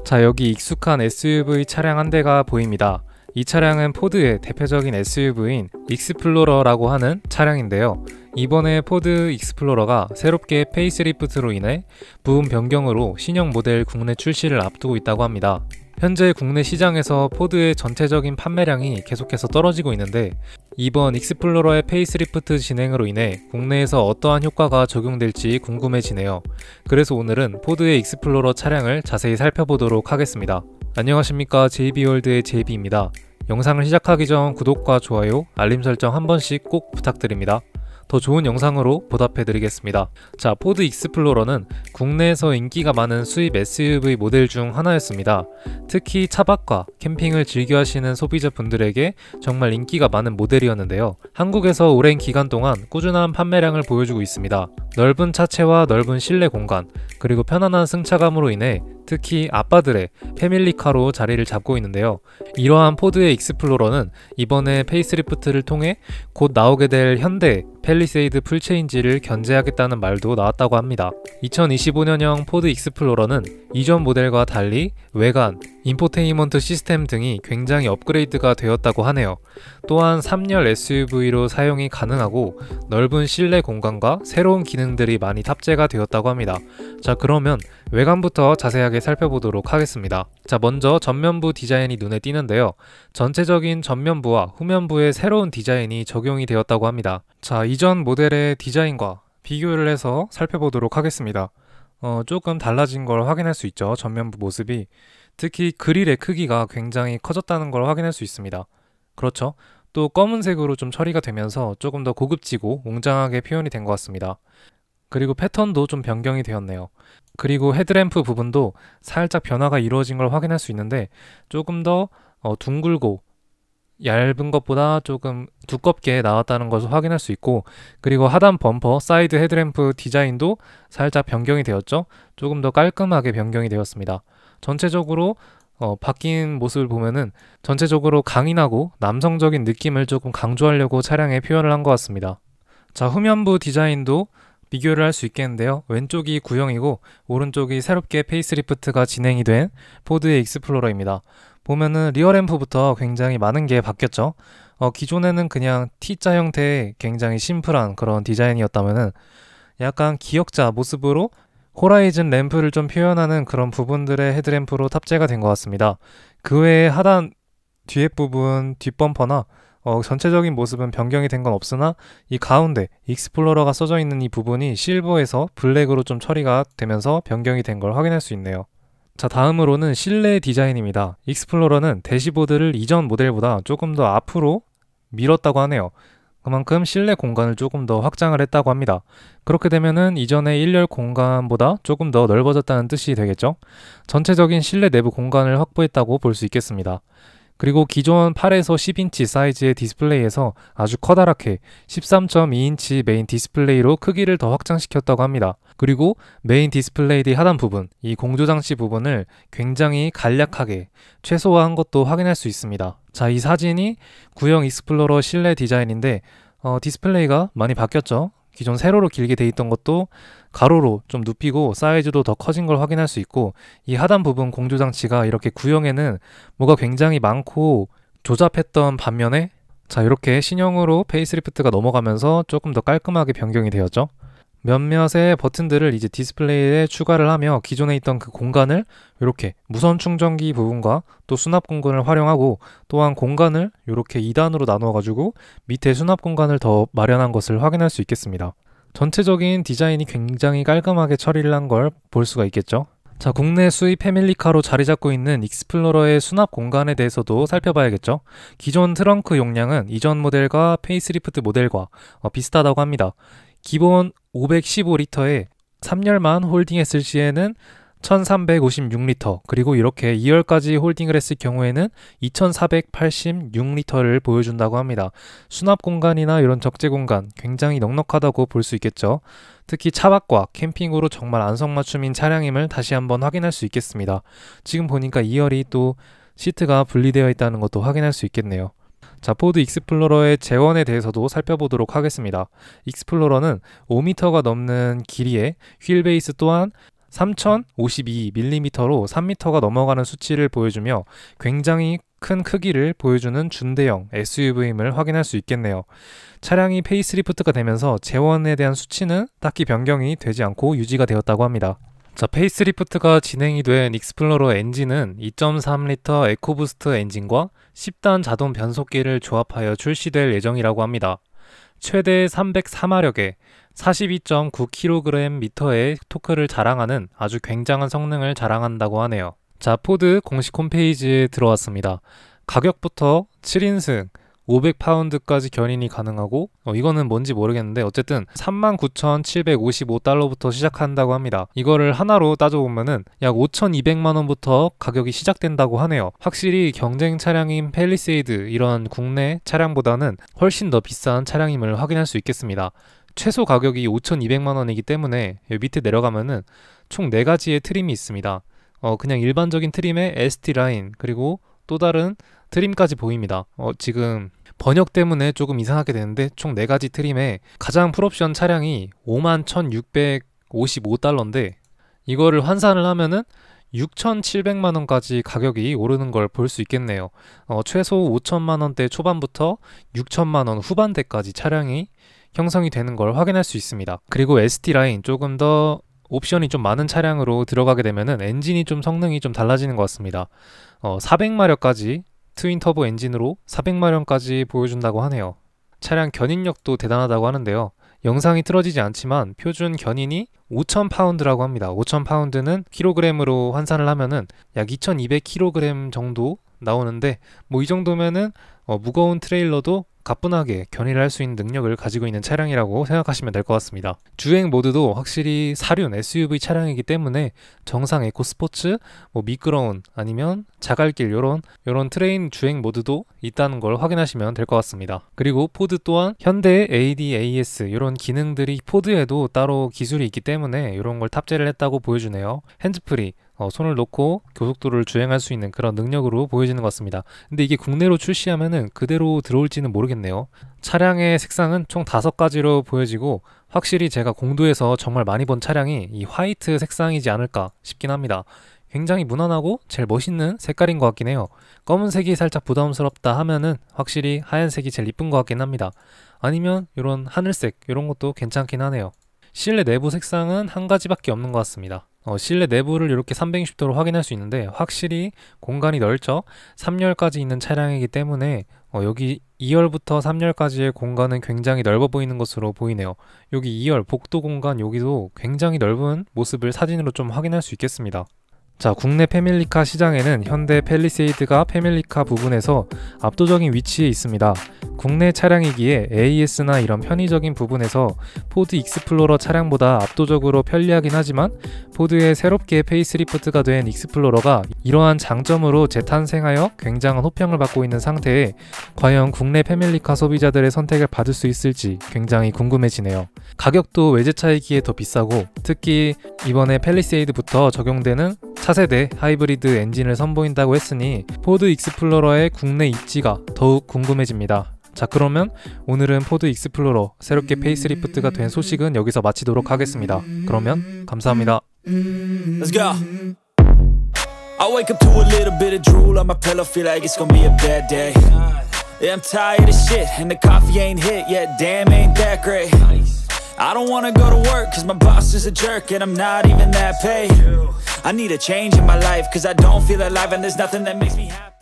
자, 여기 익숙한 SUV 차량 한 대가 보입니다. 이 차량은 포드의 대표적인 SUV인 익스플로러라고 하는 차량인데요. 이번에 포드 익스플로러가 새롭게 페이스리프트로 인해 부품 변경으로 신형 모델 국내 출시를 앞두고 있다고 합니다. 현재 국내 시장에서 포드의 전체적인 판매량이 계속해서 떨어지고 있는데, 이번 익스플로러의 페이스리프트 진행으로 인해 국내에서 어떠한 효과가 적용될지 궁금해지네요. 그래서 오늘은 포드의 익스플로러 차량을 자세히 살펴보도록 하겠습니다. 안녕하십니까, JB월드의 JB입니다. 영상을 시작하기 전 구독과 좋아요, 알림 설정 한 번씩 꼭 부탁드립니다. 더 좋은 영상으로 보답해드리겠습니다. 자, 포드 익스플로러는 국내에서 인기가 많은 수입 SUV 모델 중 하나였습니다. 특히 차박과 캠핑을 즐겨 하시는 소비자분들에게 정말 인기가 많은 모델이었는데요. 한국에서 오랜 기간 동안 꾸준한 판매량을 보여주고 있습니다. 넓은 차체와 넓은 실내 공간, 그리고 편안한 승차감으로 인해 특히 아빠들의 패밀리카로 자리를 잡고 있는데요. 이러한 포드의 익스플로러는 이번에 페이스리프트를 통해 곧 나오게 될 현대 팰리세이드 풀체인지를 견제하겠다는 말도 나왔다고 합니다. 2025년형 포드 익스플로러는 이전 모델과 달리 외관, 인포테인먼트 시스템 등이 굉장히 업그레이드가 되었다고 하네요. 또한 3열 SUV로 사용이 가능하고 넓은 실내 공간과 새로운 기능들이 많이 탑재가 되었다고 합니다. 자, 그러면 외관부터 자세하게 살펴보도록 하겠습니다. 자, 먼저 전면부 디자인이 눈에 띄는데요. 전체적인 전면부와 후면부에 새로운 디자인이 적용이 되었다고 합니다. 자, 이전 모델의 디자인과 비교를 해서 살펴보도록 하겠습니다. 조금 달라진 걸 확인할 수 있죠. 전면부 모습이. 특히 그릴의 크기가 굉장히 커졌다는 걸 확인할 수 있습니다. 그렇죠. 또 검은색으로 좀 처리가 되면서 조금 더 고급지고 웅장하게 표현이 된 것 같습니다. 그리고 패턴도 좀 변경이 되었네요. 그리고 헤드램프 부분도 살짝 변화가 이루어진 걸 확인할 수 있는데, 조금 더 둥글고 얇은 것보다 조금 두껍게 나왔다는 것을 확인할 수 있고, 그리고 하단 범퍼, 사이드 헤드램프 디자인도 살짝 변경이 되었죠. 조금 더 깔끔하게 변경이 되었습니다. 전체적으로 바뀐 모습을 보면은 전체적으로 강인하고 남성적인 느낌을 조금 강조하려고 차량에 표현을 한 것 같습니다. 자, 후면부 디자인도 비교를 할 수 있겠는데요. 왼쪽이 구형이고 오른쪽이 새롭게 페이스리프트가 진행이 된 포드의 익스플로러입니다. 보면은 리어램프부터 굉장히 많은 게 바뀌었죠. 기존에는 그냥 T자 형태의 굉장히 심플한 그런 디자인이었다면은 약간 기역자 모습으로 호라이즌 램프를 좀 표현하는 그런 부분들의 헤드램프로 탑재가 된 것 같습니다. 그 외에 하단 뒤에 부분, 뒷범퍼나 전체적인 모습은 변경이 된 건 없으나, 이 가운데 익스플로러가 써져 있는 이 부분이 실버에서 블랙으로 좀 처리가 되면서 변경이 된 걸 확인할 수 있네요. 자, 다음으로는 실내 디자인입니다. 익스플로러는 대시보드를 이전 모델보다 조금 더 앞으로 밀었다고 하네요. 그만큼 실내 공간을 조금 더 확장을 했다고 합니다. 그렇게 되면은 이전의 1열 공간보다 조금 더 넓어졌다는 뜻이 되겠죠. 전체적인 실내 내부 공간을 확보했다고 볼 수 있겠습니다. 그리고 기존 8에서 10인치 사이즈의 디스플레이에서 아주 커다랗게 13.2인치 메인 디스플레이로 크기를 더 확장시켰다고 합니다. 그리고 메인 디스플레이 하단 부분, 이 공조장치 부분을 굉장히 간략하게 최소화한 것도 확인할 수 있습니다. 자, 이 사진이 구형 익스플로러 실내 디자인인데 디스플레이가 많이 바뀌었죠. 기존 세로로 길게 돼 있던 것도 가로로 좀 눕히고 사이즈도 더 커진 걸 확인할 수 있고, 이 하단 부분 공조장치가 이렇게 구형에는 뭐가 굉장히 많고 조잡했던 반면에, 자, 이렇게 신형으로 페이스리프트가 넘어가면서 조금 더 깔끔하게 변경이 되었죠. 몇몇의 버튼들을 이제 디스플레이에 추가를 하며 기존에 있던 그 공간을 이렇게 무선 충전기 부분과 또 수납 공간을 활용하고, 또한 공간을 이렇게 2단으로 나누어 가지고 밑에 수납 공간을 더 마련한 것을 확인할 수 있겠습니다. 전체적인 디자인이 굉장히 깔끔하게 처리를 한 걸 볼 수가 있겠죠. 자, 국내 수입 패밀리카로 자리 잡고 있는 익스플로러의 수납 공간에 대해서도 살펴봐야겠죠. 기존 트렁크 용량은 이전 모델과 페이스리프트 모델과 비슷하다고 합니다. 기본 515리터에 3열만 홀딩했을 시에는 1356리터, 그리고 이렇게 2열까지 홀딩을 했을 경우에는 2486리터를 보여준다고 합니다. 수납 공간이나 이런 적재 공간 굉장히 넉넉하다고 볼 수 있겠죠. 특히 차박과 캠핑으로 정말 안성맞춤인 차량임을 다시 한번 확인할 수 있겠습니다. 지금 보니까 2열이 또 시트가 분리되어 있다는 것도 확인할 수 있겠네요. 자, 포드 익스플로러의 재원에 대해서도 살펴보도록 하겠습니다. 익스플로러는 5m가 넘는 길이에 휠베이스 또한 3052mm로 3m가 넘어가는 수치를 보여주며 굉장히 큰 크기를 보여주는 준대형 SUV임을 확인할 수 있겠네요. 차량이 페이스리프트가 되면서 재원에 대한 수치는 딱히 변경이 되지 않고 유지가 되었다고 합니다. 자, 페이스리프트가 진행이 된 익스플로러 엔진은 2.3L 에코부스트 엔진과 10단 자동 변속기를 조합하여 출시될 예정이라고 합니다. 최대 304마력에 42.9kgm의 토크를 자랑하는 아주 굉장한 성능을 자랑한다고 하네요. 자, 포드 공식 홈페이지에 들어왔습니다. 가격부터 7인승 500파운드까지 견인이 가능하고 이거는 뭔지 모르겠는데 어쨌든 39,755달러부터 시작한다고 합니다. 이거를 하나로 따져보면은 약 5,200만원부터 가격이 시작된다고 하네요. 확실히 경쟁 차량인 팰리세이드 이런 국내 차량보다는 훨씬 더 비싼 차량임을 확인할 수 있겠습니다. 최소 가격이 5,200만원이기 때문에 밑에 내려가면은 총 4가지의 트림이 있습니다. 그냥 일반적인 트림에 ST라인 그리고 또 다른 트림까지 보입니다. 지금 번역 때문에 조금 이상하게 되는데 총 4가지 트림에 가장 풀옵션 차량이 51,655달러인데 이거를 환산을 하면은 6,700만원까지 가격이 오르는 걸 볼 수 있겠네요. 최소 5천만원대 초반부터 6천만원 후반대까지 차량이 형성이 되는 걸 확인할 수 있습니다. 그리고 ST라인 조금 더 옵션이 좀 많은 차량으로 들어가게 되면은 엔진이 좀 성능이 좀 달라지는 것 같습니다. 400마력까지 트윈 터보 엔진으로 400마력까지 보여준다고 하네요. 차량 견인력도 대단하다고 하는데요. 영상이 틀어지지 않지만 표준 견인이 5,000파운드라고 합니다. 5,000파운드는 킬로그램으로 환산을 하면은 약 2,200kg 정도 나오는데 뭐 이 정도면은 무거운 트레일러도 가뿐하게 견인을 할 수 있는 능력을 가지고 있는 차량이라고 생각하시면 될 것 같습니다. 주행 모드도 확실히 사륜 SUV 차량이기 때문에 정상 에코스포츠, 미끄러운 아니면 자갈길 요런 트레인 주행 모드도 있다는 걸 확인하시면 될 것 같습니다. 그리고 포드 또한 현대의 ADAS 이런 기능들이 포드에도 따로 기술이 있기 때문에 이런 걸 탑재를 했다고 보여주네요. 핸즈프리 손을 놓고 고속도로를 주행할 수 있는 그런 능력으로 보여지는 것 같습니다. 근데 이게 국내로 출시하면은 그대로 들어올지는 모르겠네요. 차량의 색상은 총 5가지로 보여지고 확실히 제가 공도에서 정말 많이 본 차량이 이 화이트 색상이지 않을까 싶긴 합니다. 굉장히 무난하고 제일 멋있는 색깔인 것 같긴 해요. 검은색이 살짝 부담스럽다 하면은 확실히 하얀색이 제일 이쁜 것 같긴 합니다. 아니면 이런 하늘색 이런 것도 괜찮긴 하네요. 실내 내부 색상은 한 가지밖에 없는 것 같습니다. 실내 내부를 이렇게 360도로 확인할 수 있는데 확실히 공간이 넓죠. 3열까지 있는 차량이기 때문에 여기 2열부터 3열까지의 공간은 굉장히 넓어 보이는 것으로 보이네요. 여기 2열 복도 공간 여기도 굉장히 넓은 모습을 사진으로 좀 확인할 수 있겠습니다. 자, 국내 패밀리카 시장에는 현대 팰리세이드가 패밀리카 부분에서 압도적인 위치에 있습니다. 국내 차량이기에 AS나 이런 편의적인 부분에서 포드 익스플로러 차량보다 압도적으로 편리하긴 하지만 포드의 새롭게 페이스리프트가 된 익스플로러가 이러한 장점으로 재탄생하여 굉장한 호평을 받고 있는 상태에 과연 국내 패밀리카 소비자들의 선택을 받을 수 있을지 굉장히 궁금해지네요. 가격도 외제차이기에 더 비싸고 특히 이번에 팰리세이드부터 적용되는 차세대 하이브리드 엔진을 선보인다고 했으니 포드 익스플로러의 국내 입지가 더욱 궁금해집니다. 자, 그러면 오늘은 포드 익스플로러 새롭게 페이스리프트가 된 소식은 여기서 마치도록 하겠습니다. 그러면 감사합니다. Let's go. I wake up to a little bit of drool on my pillow, feel like it's gonna be a bad day. Yeah, I'm tired of shit and the coffee ain't hit yet, damn ain't that great. I don't wanna go to work cause my boss is a jerk and I'm not even that paid. I need a change in my life cause I don't feel alive and there's nothing that makes me happy.